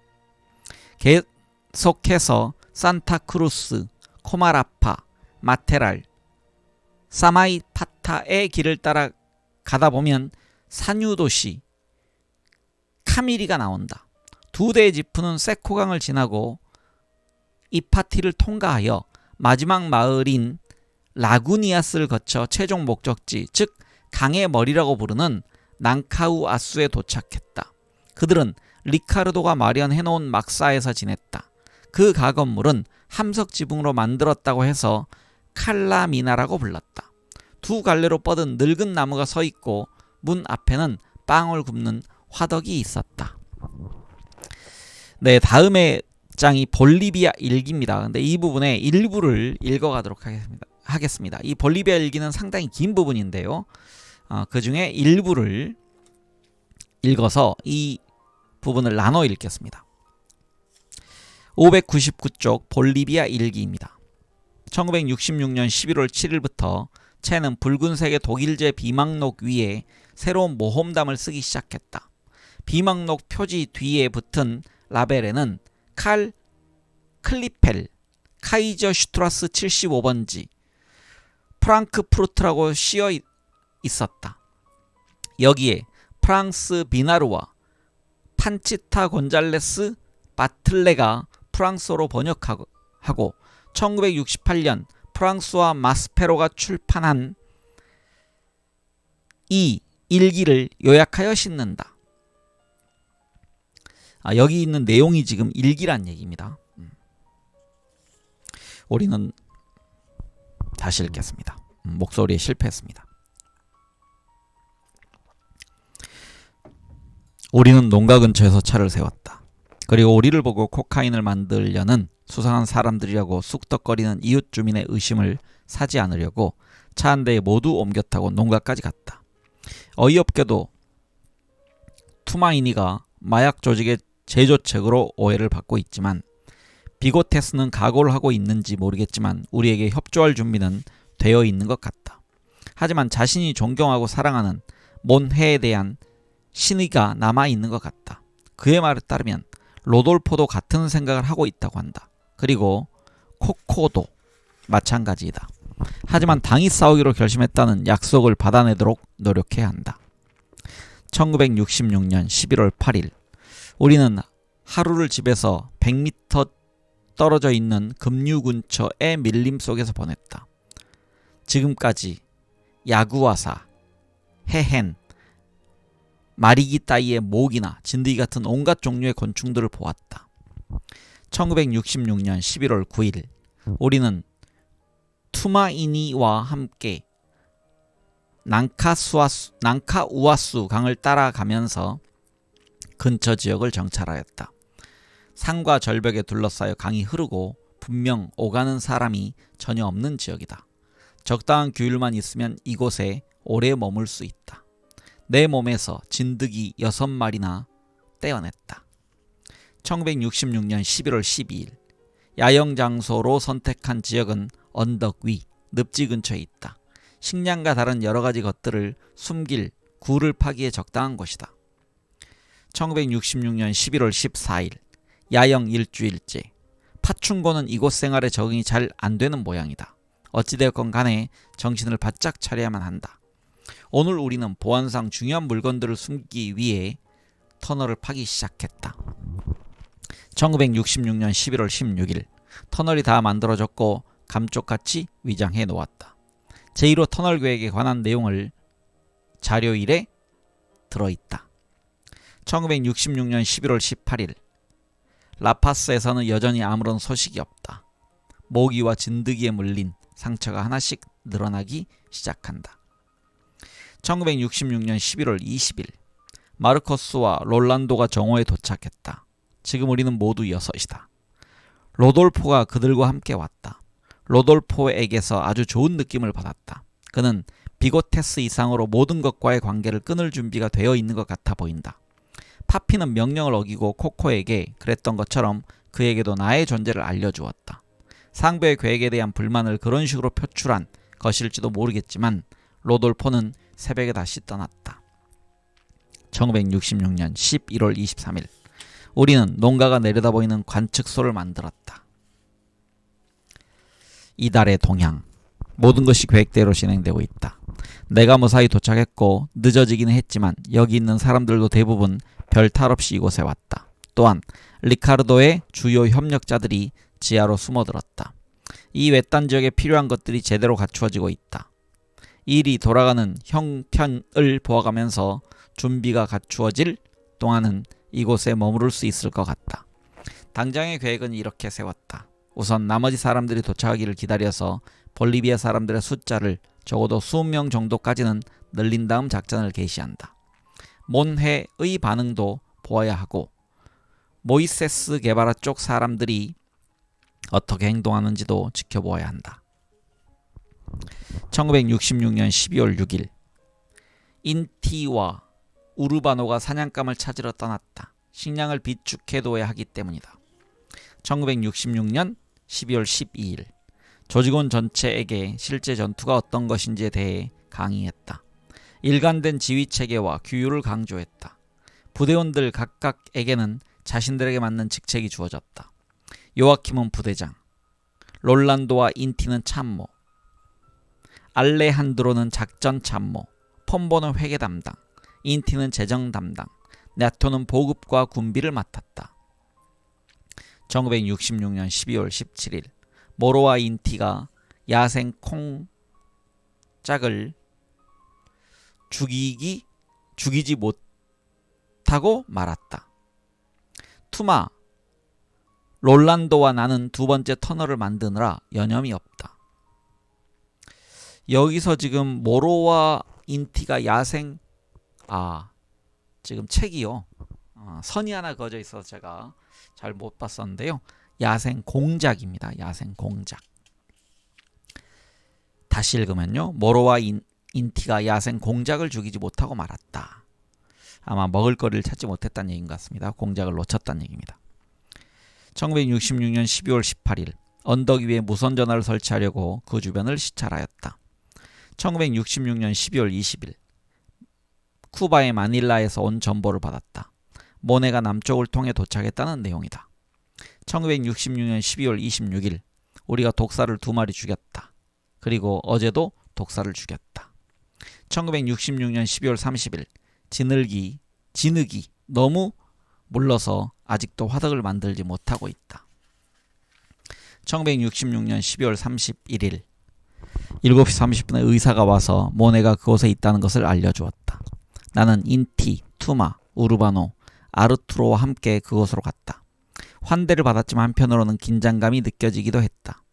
계속해서 산타크루스, 코마라파, 마테랄, 사마이파타의 길을 따라 가다 보면 산유도시 카미리가 나온다. 두 대의 지프는 세코강을 지나고 이파티를 통과하여 마지막 마을인 라구니아스를 거쳐 최종 목적지, 즉 강의 머리라고 부르는 난카우아수에 도착했다. 그들은 리카르도가 마련해놓은 막사에서 지냈다. 그 가건물은 함석 지붕으로 만들었다고 해서 칼라미나라고 불렀다. 두 갈래로 뻗은 늙은 나무가 서 있고 문 앞에는 빵을 굽는 화덕이 있었다. 네, 다음의 장이 볼리비아 일기입니다. 근데 이 부분의 일부를 읽어가도록 하겠습니다. 이 볼리비아 일기는 상당히 긴 부분인데요. 그 중에 일부를 읽어서 이 부분을 나눠 읽겠습니다. 599쪽 볼리비아 일기입니다. 1966년 11월 7일부터 채는 붉은색의 독일제 비망록 위에 새로운 모험담을 쓰기 시작했다. 비망록 표지 뒤에 붙은 라벨에는 칼 클리펠, 카이저 슈트라스 75번지, 프랑크푸르트라고 씌어 있었다. 여기에 프랑스 비나루와 판치타 곤잘레스 바틀레가 프랑스어로 번역하고 1968년 프랑스와 마스페로가 출판한 이 일기를 요약하여 싣는다. 여기 있는 내용이 지금 일기란 얘기입니다. 우리는 다시 읽겠습니다. 목소리에 실패했습니다. 우리는 농가 근처에서 차를 세웠다. 그리고 우리를 보고 코카인을 만들려는 수상한 사람들이라고 쑥덕거리는 이웃 주민의 의심을 사지 않으려고 차 한 대에 모두 옮겨 타고 농가까지 갔다. 어이없게도 투마이니가 마약 조직의 제조책으로 오해를 받고 있지만 비고테스는 각오를 하고 있는지 모르겠지만 우리에게 협조할 준비는 되어 있는 것 같다. 하지만 자신이 존경하고 사랑하는 몬헤에 대한 신의가 남아있는 것 같다. 그의 말에 따르면 로돌포도 같은 생각을 하고 있다고 한다. 그리고 코코도 마찬가지이다. 하지만 당이 싸우기로 결심했다는 약속을 받아내도록 노력해야 한다. 1966년 11월 8일 우리는 하루를 집에서 100m 떨어져 있는 급류 근처의 밀림 속에서 보냈다. 지금까지 야구와사, 해헨, 마리기 따위의 모기나 진드기 같은 온갖 종류의 곤충들을 보았다. 1966년 11월 9일 우리는 투마이니와 함께 난카우아수 강을 따라가면서 근처 지역을 정찰하였다. 산과 절벽에 둘러싸여 강이 흐르고 분명 오가는 사람이 전혀 없는 지역이다. 적당한 규율만 있으면 이곳에 오래 머물 수 있다. 내 몸에서 진드기 6마리나 떼어냈다. 1966년 11월 12일 야영 장소로 선택한 지역은 언덕 위, 늪지 근처에 있다. 식량과 다른 여러가지 것들을 숨길 굴을 파기에 적당한 곳이다. 1966년 11월 14일 야영 일주일째 파충고는 이곳 생활에 적응이 잘 안되는 모양이다. 어찌되었건 간에 정신을 바짝 차려야만 한다. 오늘 우리는 보안상 중요한 물건들을 숨기기 위해 터널을 파기 시작했다. 1966년 11월 16일 터널이 다 만들어졌고 감쪽같이 위장해 놓았다. 제1호 터널 계획에 관한 내용을 자료일에 들어있다. 1966년 11월 18일 라파스에서는 여전히 아무런 소식이 없다. 모기와 진드기에 물린 상처가 하나씩 늘어나기 시작한다. 1966년 11월 20일 마르코스와 롤란도가 정오에 도착했다. 지금 우리는 모두 6이다. 로돌포가 그들과 함께 왔다. 로돌포에게서 아주 좋은 느낌을 받았다. 그는 비고테스 이상으로 모든 것과의 관계를 끊을 준비가 되어 있는 것 같아 보인다. 파피는 명령을 어기고 코코에게 그랬던 것처럼 그에게도 나의 존재를 알려주었다. 상부의 계획에 대한 불만을 그런 식으로 표출한 것일지도 모르겠지만 로돌포는 새벽에 다시 떠났다. 1966년 11월 23일 우리는 농가가 내려다보이는 관측소를 만들었다. 이달의 동향 모든 것이 계획대로 진행되고 있다. 내가 무사히 도착했고 늦어지기는 했지만 여기 있는 사람들도 대부분 별 탈 없이 이곳에 왔다. 또한 리카르도의 주요 협력자들이 지하로 숨어들었다. 이 외딴 지역에 필요한 것들이 제대로 갖추어지고 있다. 일이 돌아가는 형편을 보아가면서 준비가 갖추어질 동안은 이곳에 머무를 수 있을 것 같다. 당장의 계획은 이렇게 세웠다. 우선 나머지 사람들이 도착하기를 기다려서 볼리비아 사람들의 숫자를 적어도 20명 정도까지는 늘린 다음 작전을 개시한다. 몬해의 반응도 보아야 하고 모이세스 게바라 쪽 사람들이 어떻게 행동하는지도 지켜보아야 한다. 1966년 12월 6일 인티와 우르바노가 사냥감을 찾으러 떠났다. 식량을 비축해둬야 하기 때문이다. 1966년 12월 12일 조직원 전체에게 실제 전투가 어떤 것인지에 대해 강의했다. 일관된 지휘체계와 규율을 강조했다. 부대원들 각각에게는 자신들에게 맞는 직책이 주어졌다. 요아킴은 부대장, 롤란도와 인티는 참모, 알레한드로는 작전 참모, 폼보는 회계 담당, 인티는 재정 담당, 나토는 보급과 군비를 맡았다. 1966년 12월 17일 모로와 인티가 야생 콩짝을 죽이지 못하고 말았다. 투마, 롤란도와 나는 두 번째 터널을 만드느라 여념이 없다. 여기서 지금 모로와 인티가 야생 지금 책이요. 선이 하나 그어져 있어서 제가 잘 못 봤었는데요. 야생 공작입니다. 야생 공작. 다시 읽으면요. 모로와 인티가 야생 공작을 죽이지 못하고 말았다. 아마 먹을 거리를 찾지 못했다는 얘기인 것 같습니다. 공작을 놓쳤다는 얘기입니다. 1966년 12월 18일 언덕 위에 무선전화를 설치하려고 그 주변을 시찰하였다. 1966년 12월 20일 쿠바의 마닐라에서 온 정보를 받았다. 모네가 남쪽을 통해 도착했다는 내용이다. 1966년 12월 26일 우리가 독사를 2마리 죽였다. 그리고 어제도 독사를 죽였다. 1966년 12월 30일 진흙이 너무 물러서 아직도 화덕을 만들지 못하고 있다. 1966년 12월 31일 7시 30분에 의사가 와서 모네가 그곳에 있다는 것을 알려주었다. 나는 인티, 투마, 우르바노, 아르투로와 함께 그곳으로 갔다. 환대를 받았지만 한편으로는 긴장감이 느껴지기도 했다.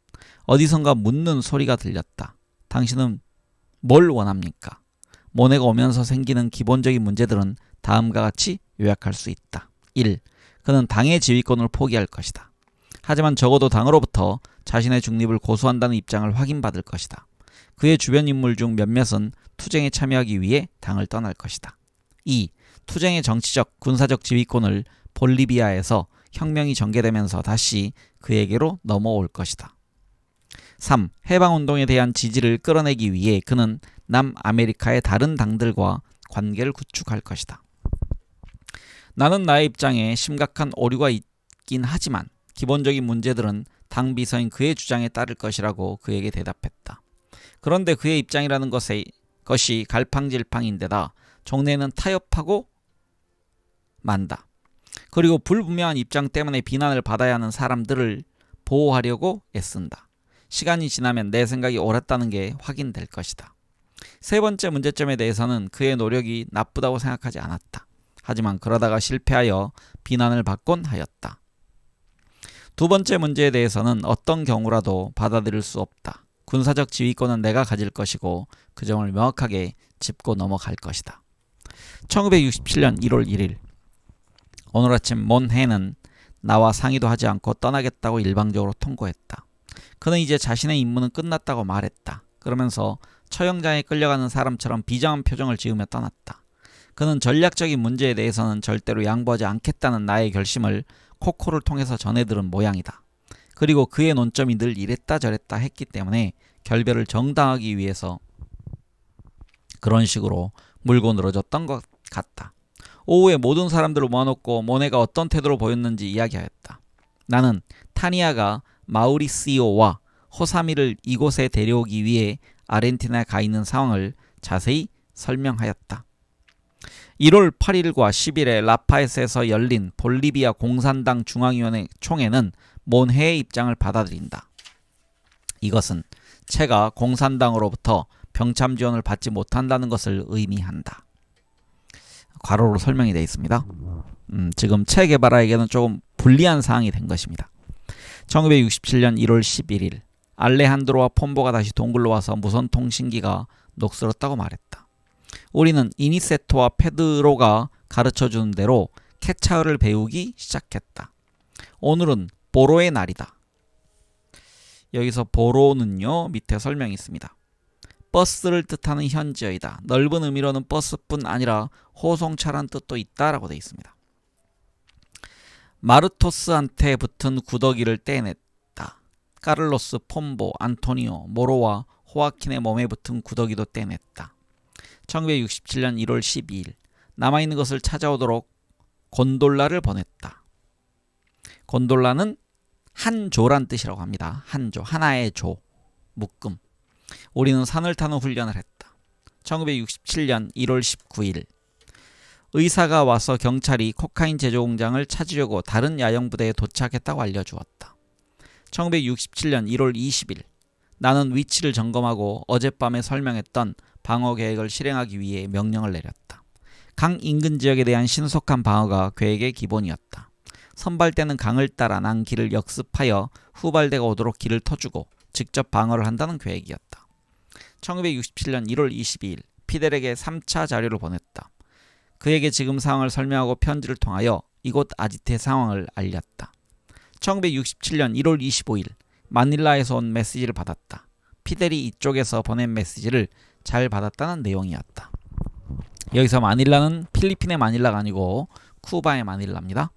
어디선가 묻는 소리가 들렸다. 당신은 뭘 원합니까? 모네가 오면서 생기는 기본적인 문제들은 다음과 같이 요약할 수 있다. 1. 그는 당의 지휘권을 포기할 것이다. 하지만 적어도 당으로부터 자신의 중립을 고수한다는 입장을 확인받을 것이다. 그의 주변 인물 중 몇몇은 투쟁에 참여하기 위해 당을 떠날 것이다. 2. 투쟁의 정치적, 군사적 지휘권을 볼리비아에서 혁명이 전개되면서 다시 그에게로 넘어올 것이다. 3. 해방운동에 대한 지지를 끌어내기 위해 그는 남아메리카의 다른 당들과 관계를 구축할 것이다. 나는 나의 입장에 심각한 오류가 있긴 하지만 기본적인 문제들은 당 비서인 그의 주장에 따를 것이라고 그에게 대답했다. 그런데 그의 입장이라는 것이 갈팡질팡인데다 종래에는 타협하고 만다. 그리고 불분명한 입장 때문에 비난을 받아야 하는 사람들을 보호하려고 애쓴다. 시간이 지나면 내 생각이 옳았다는 게 확인될 것이다. 세 번째 문제점에 대해서는 그의 노력이 나쁘다고 생각하지 않았다. 하지만 그러다가 실패하여 비난을 받곤 하였다. 두 번째 문제에 대해서는 어떤 경우라도 받아들일 수 없다. 군사적 지휘권은 내가 가질 것이고 그 점을 명확하게 짚고 넘어갈 것이다. 1967년 1월 1일 오늘 아침 몬해는 나와 상의도 하지 않고 떠나겠다고 일방적으로 통보했다. 그는 이제 자신의 임무는 끝났다고 말했다. 그러면서 처형장에 끌려가는 사람처럼 비장한 표정을 지으며 떠났다. 그는 전략적인 문제에 대해서는 절대로 양보하지 않겠다는 나의 결심을 코코를 통해서 전해들은 모양이다. 그리고 그의 논점이 늘 이랬다 저랬다 했기 때문에 결별을 정당하기 위해서 그런 식으로 물고 늘어졌던 것 같다. 오후에 모든 사람들을 모아놓고 모네가 어떤 태도를 보였는지 이야기하였다. 나는 타니아가 마우리시오와 호사미를 이곳에 데려오기 위해 아르헨티나에 가 있는 상황을 자세히 설명하였다. 1월 8일과 10일에 라파에스에서 열린 볼리비아 공산당 중앙위원회 총회는 몬해의 입장을 받아들인다. 이것은 체가 공산당으로부터 병참 지원을 받지 못한다는 것을 의미한다. 괄호로 설명이 되어 있습니다. 지금 체 게바라에게는 조금 불리한 상황이 된 것입니다. 1967년 1월 11일 알레한드로와 폼보가 다시 동굴로 와서 무선 통신기가 녹슬었다고 말했다. 우리는 이니세토와 페드로가 가르쳐주는 대로 케차흐를 배우기 시작했다. 오늘은 보로의 날이다. 여기서 보로는요, 밑에 설명이 있습니다. 버스를 뜻하는 현지어이다. 넓은 의미로는 버스뿐 아니라 호송차란 뜻도 있다라고 되어 있습니다. 마르토스한테 붙은 구더기를 떼냈다. 카를로스, 폼보, 안토니오, 모로와 호아킨의 몸에 붙은 구더기도 떼냈다. 1967년 1월 12일 남아있는 것을 찾아오도록 곤돌라를 보냈다. 곤돌라는 한조란 뜻이라고 합니다. 한조, 하나의 조, 묶음. 우리는 산을 타는 훈련을 했다. 1967년 1월 19일 의사가 와서 경찰이 코카인 제조 공장을 찾으려고 다른 야영부대에 도착했다고 알려주었다. 1967년 1월 20일 나는 위치를 점검하고 어젯밤에 설명했던 방어 계획을 실행하기 위해 명령을 내렸다. 강 인근 지역에 대한 신속한 방어가 계획의 기본이었다. 선발대는 강을 따라 난 길을 역습하여 후발대가 오도록 길을 터주고 직접 방어를 한다는 계획이었다. 1967년 1월 22일 피델에게 3차 자료를 보냈다. 그에게 지금 상황을 설명하고 편지를 통하여 이곳 아지트의 상황을 알렸다. 1967년 1월 25일 마닐라에서 온 메시지를 받았다. 피델이 이쪽에서 보낸 메시지를 잘 받았다는 내용이었다. 여기서 마닐라는 필리핀의 마닐라가 아니고 쿠바의 마닐라입니다.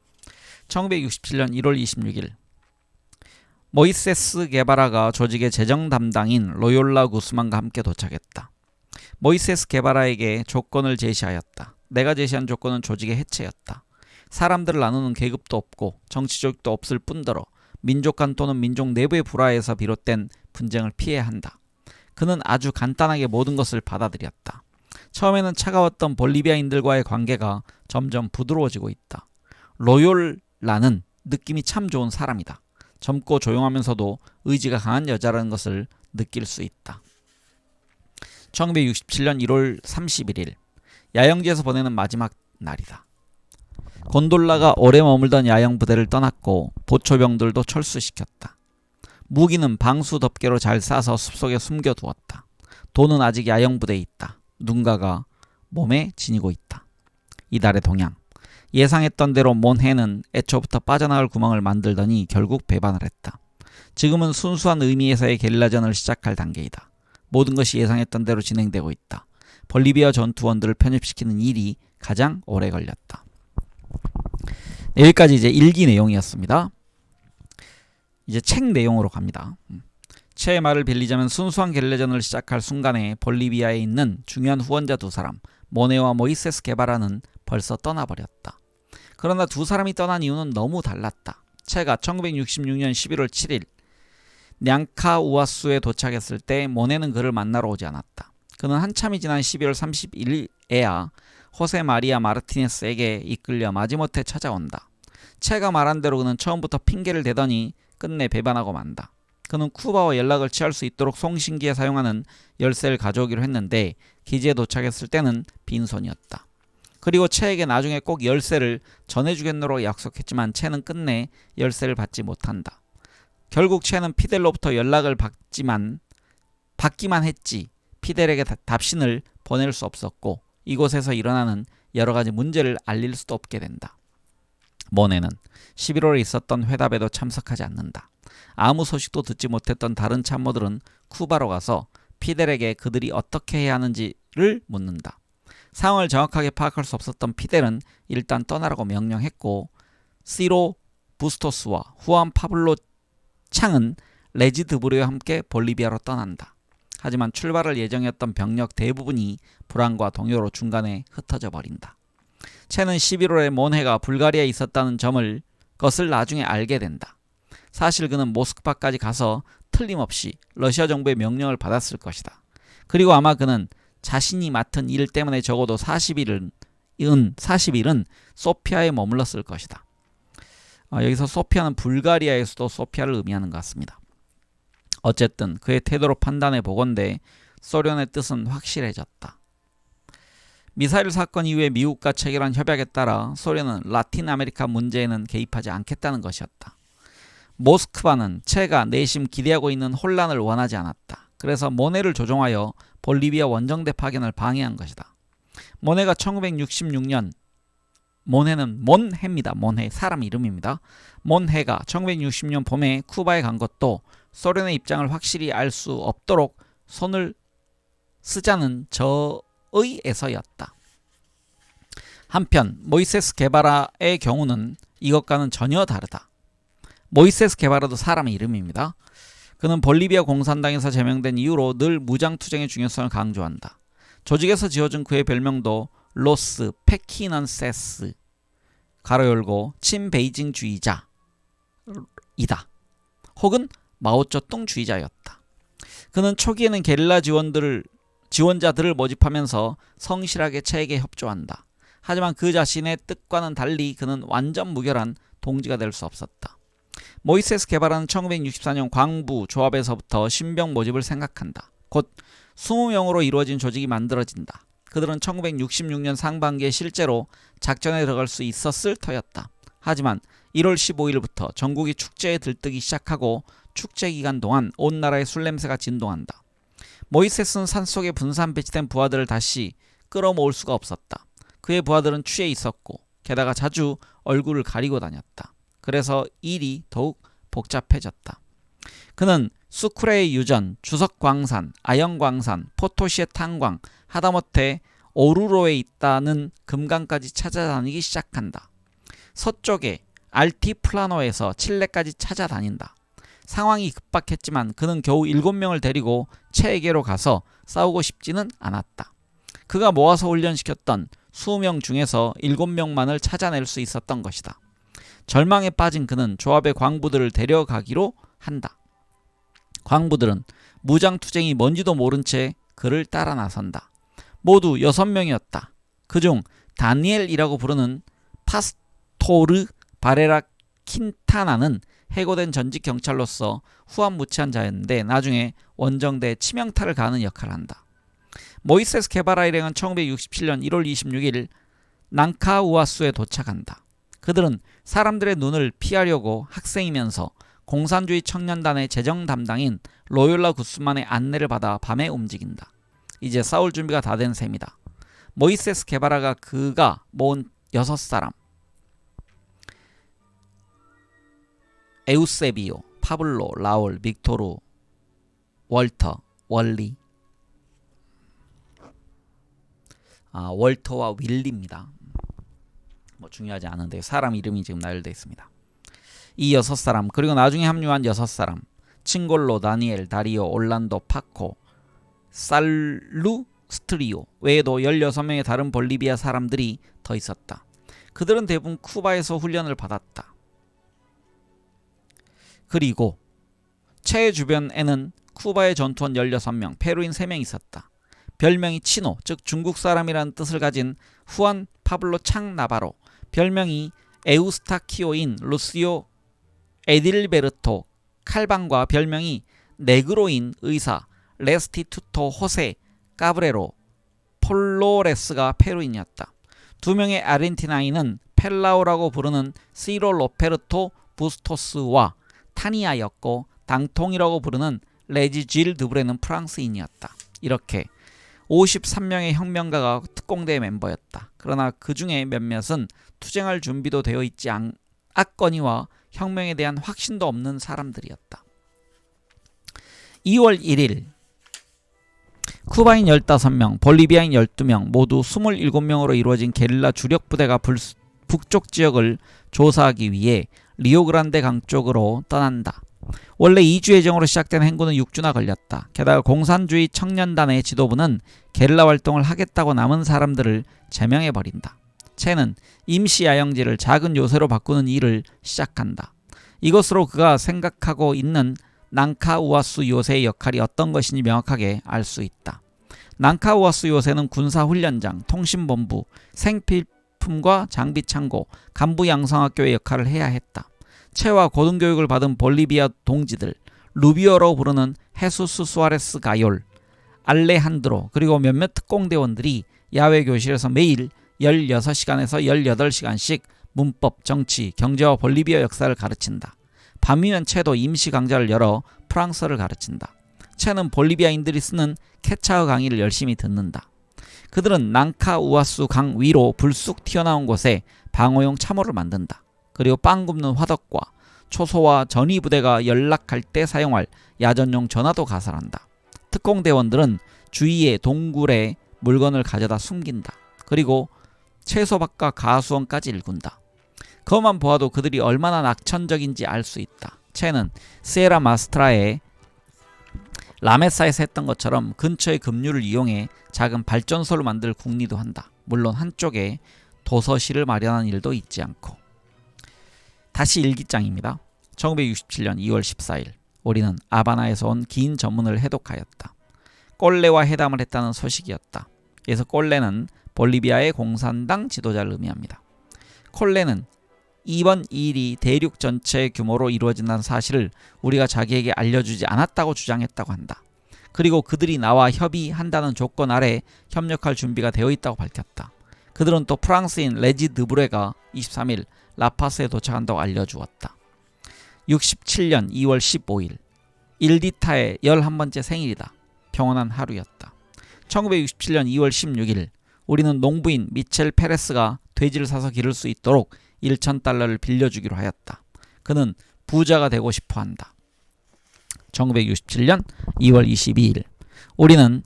1967년 1월 26일 모이세스 게바라가 조직의 재정 담당인 로욜라 구스만과 함께 도착했다. 모이세스 게바라에게 조건을 제시하였다. 내가 제시한 조건은 조직의 해체였다. 사람들을 나누는 계급도 없고 정치 조직도 없을 뿐더러 민족 간 또는 민족 내부의 불화에서 비롯된 분쟁을 피해야 한다. 그는 아주 간단하게 모든 것을 받아들였다. 처음에는 차가웠던 볼리비아인들과의 관계가 점점 부드러워지고 있다. 로욜라는 느낌이 참 좋은 사람이다. 젊고 조용하면서도 의지가 강한 여자라는 것을 느낄 수 있다. 1967년 1월 31일 야영지에서 보내는 마지막 날이다. 곤돌라가 오래 머물던 야영 부대를 떠났고 보초병들도 철수시켰다. 무기는 방수 덮개로 잘 싸서 숲속에 숨겨두었다. 돈은 아직 야영 부대에 있다. 누군가가 몸에 지니고 있다. 이달의 동양. 예상했던 대로 몬해는 애초부터 빠져나갈 구멍을 만들더니 결국 배반을 했다. 지금은 순수한 의미에서의 게릴라전을 시작할 단계이다. 모든 것이 예상했던 대로 진행되고 있다. 볼리비아 전투원들을 편입시키는 일이 가장 오래 걸렸다. 여기까지 이제 일기 내용이었습니다. 이제 책 내용으로 갑니다. 체의 말을 빌리자면 순수한 게릴라전을 시작할 순간에 볼리비아에 있는 중요한 후원자 두 사람, 모네와 모이세스 게바라는 벌써 떠나버렸다. 그러나 두 사람이 떠난 이유는 너무 달랐다. 체가 1966년 11월 7일 냥카우아수에 도착했을 때 모네는 그를 만나러 오지 않았다. 그는 한참이 지난 12월 31일에야 호세 마리아 마르티네스에게 이끌려 마지못해 찾아온다. 체가 말한 대로 그는 처음부터 핑계를 대더니 끝내 배반하고 만다. 그는 쿠바와 연락을 취할 수 있도록 송신기에 사용하는 열쇠를 가져오기로 했는데 기지에 도착했을 때는 빈손이었다. 그리고 체에게 나중에 꼭 열쇠를 전해주겠노라고 약속했지만 체는 끝내 열쇠를 받지 못한다. 결국 체는 피델로부터 연락을 받기만 했지 피델에게 답신을 보낼 수 없었고 이곳에서 일어나는 여러가지 문제를 알릴 수도 없게 된다. 모네는 11월에 있었던 회담에도 참석하지 않는다. 아무 소식도 듣지 못했던 다른 참모들은 쿠바로 가서 피델에게 그들이 어떻게 해야 하는지를 묻는다. 상황을 정확하게 파악할 수 없었던 피델은 일단 떠나라고 명령했고 시로 부스토스와 후안 파블로 창은 레지드브르와 함께 볼리비아로 떠난다. 하지만 출발할 예정이었던 병력 대부분이 불안과 동요로 중간에 흩어져 버린다. 체는 11월에 몬해가 불가리아에 있었다는 것을 나중에 알게 된다. 사실 그는 모스크바까지 가서 틀림없이 러시아 정부의 명령을 받았을 것이다. 그리고 아마 그는 자신이 맡은 일 때문에 적어도 40일은 소피아에 머물렀을 것이다. 여기서 소피아는 불가리아의 수도 소피아를 의미하는 것 같습니다. 어쨌든 그의 태도로 판단해 보건대 소련의 뜻은 확실해졌다. 미사일 사건 이후에 미국과 체결한 협약에 따라 소련은 라틴 아메리카 문제에는 개입하지 않겠다는 것이었다. 모스크바는 체가 내심 기대하고 있는 혼란을 원하지 않았다. 그래서 모네를 조종하여 볼리비아 원정대 파견을 방해한 것이다. 모네가 1966년 모네는 몬해입니다. 몬해 사람 이름입니다. 몬해가 1960년 봄에 쿠바에 간 것도 소련의 입장을 확실히 알 수 없도록 손을 쓰자는 의에서였다. 한편 모이세스 게바라의 경우는 이것과는 전혀 다르다. 모이세스 게바라도 사람의 이름입니다. 그는 볼리비아 공산당에서 제명된 이후로 늘 무장투쟁의 중요성을 강조한다. 조직에서 지어준 그의 별명도 로스 페키넌세스 가로 열고 친베이징주의자이다. 혹은 마오쩌둥주의자였다. 그는 초기에는 게릴라 지원자들을 모집하면서 성실하게 체에게 협조한다. 하지만 그 자신의 뜻과는 달리 그는 완전 무결한 동지가 될 수 없었다. 모이세스 게바라는 1964년 광부 조합에서부터 신병 모집을 생각한다. 곧 20명으로 이루어진 조직이 만들어진다. 그들은 1966년 상반기에 실제로 작전에 들어갈 수 있었을 터였다. 하지만 1월 15일부터 전국이 축제에 들뜨기 시작하고 축제 기간 동안 온 나라의 술 냄새가 진동한다. 모이세스는 산속에 분산 배치된 부하들을 다시 끌어모을 수가 없었다. 그의 부하들은 취해 있었고 게다가 자주 얼굴을 가리고 다녔다. 그래서 일이 더욱 복잡해졌다. 그는 수크레의 유전, 주석광산, 아연광산, 포토시의 탄광, 하다못해 오루로에 있다는 금강까지 찾아다니기 시작한다. 서쪽에 알티플라노에서 칠레까지 찾아다닌다. 상황이 급박했지만 그는 겨우 7명을 데리고 체에게로 가서 싸우고 싶지는 않았다. 그가 모아서 훈련시켰던 20명 중에서 7명만을 찾아낼 수 있었던 것이다. 절망에 빠진 그는 조합의 광부들을 데려가기로 한다. 광부들은 무장투쟁이 뭔지도 모른 채 그를 따라 나선다. 모두 6명이었다. 그중 다니엘이라고 부르는 파스토르 바레라 킨타나는 해고된 전직 경찰로서 후한무치한 자였는데 나중에 원정대에 치명타를 가하는 역할을 한다. 모이세스 게바라 일행은 1967년 1월 26일 낭카우아수에 도착한다. 그들은 사람들의 눈을 피하려고 학생이면서 공산주의 청년단의 재정 담당인 로욜라 구스만의 안내를 받아 밤에 움직인다. 이제 싸울 준비가 다 된 셈이다. 모이세스 게바라가 그가 모은 6사람 에우세비오, 파블로, 라울, 빅토르, 월터, 월리 월터와 윌리입니다. 뭐 중요하지 않은데 사람 이름이 지금 나열되어 있습니다. 이 6사람 그리고 나중에 합류한 6사람 칭골로, 다니엘, 다리오, 올란도, 파코, 살루스트리오 외에도 16명의 다른 볼리비아 사람들이 더 있었다. 그들은 대부분 쿠바에서 훈련을 받았다. 그리고 체의 주변에는 쿠바의 전투원 16명, 페루인 3명 있었다. 별명이 치노, 즉 중국 사람이라는 뜻을 가진 후안 파블로 창 나바로, 별명이 에우스타키오인 루시오 에딜베르토 칼방과 별명이 네그로인 의사 레스티투토 호세 까브레로 폴로레스가 페루인이었다. 2명의 아르헨티나인은 펠라오라고 부르는 시로 로페르토 부스토스와 타니아였고 당통이라고 부르는 레지 질 드브레는 프랑스인이었다. 이렇게 53명의 혁명가가 특공대의 멤버였다. 그러나 그 중에 몇몇은 투쟁할 준비도 되어 있지 않았거니와 혁명에 대한 확신도 없는 사람들이었다. 2월 1일 쿠바인 15명, 볼리비아인 12명, 모두 27명으로 이루어진 게릴라 주력 부대가 북쪽 지역을 조사하기 위해 리오그란데 강 쪽으로 떠난다. 원래 2주 예정으로 시작된 행군은 6주나 걸렸다. 게다가 공산주의 청년단의 지도부는 게릴라 활동을 하겠다고 남은 사람들을 제명해버린다. 채는 임시 야영지를 작은 요새로 바꾸는 일을 시작한다. 이것으로 그가 생각하고 있는 낭카우아수 요새의 역할이 어떤 것인지 명확하게 알 수 있다. 낭카우아수 요새는 군사훈련장, 통신본부, 생필품과 장비창고, 간부 양성학교의 역할을 해야 했다. 체와 고등교육을 받은 볼리비아 동지들, 루비오라고 부르는 헤수스 수아레스 가욜, 알레한드로 그리고 몇몇 특공대원들이 야외 교실에서 매일 16시간에서 18시간씩 문법, 정치, 경제와 볼리비아 역사를 가르친다. 밤이면 체도 임시 강좌를 열어 프랑스어를 가르친다. 체는 볼리비아인들이 쓰는 케차어 강의를 열심히 듣는다. 그들은 낭카우아수 강 위로 불쑥 튀어나온 곳에 방어용 참호를 만든다. 그리고 빵 굽는 화덕과 초소와 전위 부대가 연락할 때 사용할 야전용 전화도 가설한다. 특공대원들은 주위의 동굴에 물건을 가져다 숨긴다. 그리고 채소밭과 가수원까지 일군다. 그것만 보아도 그들이 얼마나 낙천적인지 알 수 있다. 채는 시에라 마스트라의 라메사에서 했던 것처럼 근처의 급류를 이용해 작은 발전소를 만들 궁리도 한다. 물론 한쪽에 도서실을 마련한 일도 있지 않고. 다시 일기장입니다. 1967년 2월 14일 우리는 아바나에서 온 긴 전문을 해독하였다. 꼴레와 회담을 했다는 소식이었다. 그래서 꼴레는 볼리비아의 공산당 지도자를 의미합니다. 콜레는 이번 일이 대륙 전체 규모로 이루어진다는 사실을 우리가 자기에게 알려주지 않았다고 주장했다고 한다. 그리고 그들이 나와 협의한다는 조건 아래 협력할 준비가 되어 있다고 밝혔다. 그들은 또 프랑스인 레지 드브레가 23일 라파스에 도착한다고 알려주었다. 67년 2월 15일 일디타의 11번째 생일이다. 평온한 하루였다. 1967년 2월 16일 우리는 농부인 미첼 페레스가 돼지를 사서 기를 수 있도록 1,000달러를 빌려주기로 하였다. 그는 부자가 되고 싶어 한다. 1967년 2월 22일 우리는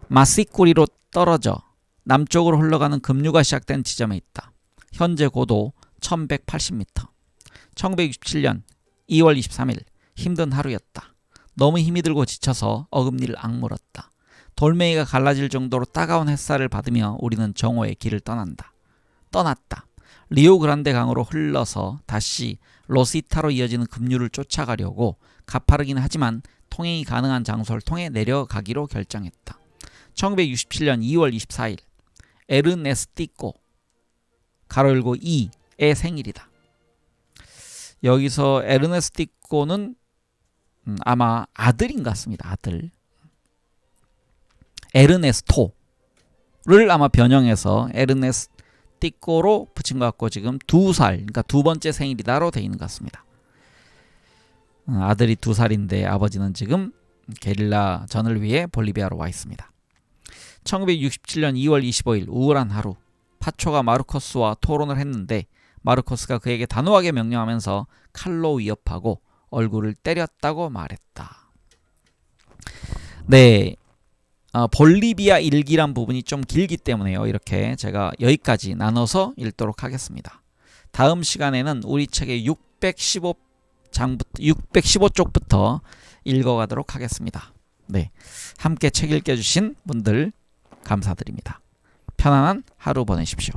마시꾸리로 떨어져 남쪽으로 흘러가는 급류가 시작된 지점에 있다. 현재 고도 1180m. 1967년 2월 23일 힘든 하루였다. 너무 힘이 들고 지쳐서 어금니를 악물었다. 돌멩이가 갈라질 정도로 따가운 햇살을 받으며 우리는 정오의 길을 떠났다. 리오그란데 강으로 흘러서 다시 로시타로 이어지는 급류를 쫓아가려고 가파르긴 하지만 통행이 가능한 장소를 통해 내려가기로 결정했다. 1967년 2월 24일 에르네스티코 가로 열고 2의 생일이다. 여기서 에르네스티코는 아마 아들인 것 같습니다. 아들. 에르네스토를 아마 변형해서 에르네스티코로 붙인 것 같고 지금 2살, 그러니까 두 번째 생일이다로 되어 있는 것 같습니다. 아들이 2살인데 아버지는 지금 게릴라 전을 위해 볼리비아로 와 있습니다. 1967년 2월 25일 우울한 하루, 파초가 마르코스와 토론을 했는데 마르코스가 그에게 단호하게 명령하면서 칼로 위협하고 얼굴을 때렸다고 말했다. 네, 볼리비아 일기란 부분이 좀 길기 때문에요. 이렇게 제가 여기까지 나눠서 읽도록 하겠습니다. 다음 시간에는 우리 책의 615쪽부터 읽어가도록 하겠습니다. 네, 함께 책 읽어주신 분들 감사드립니다. 편안한 하루 보내십시오.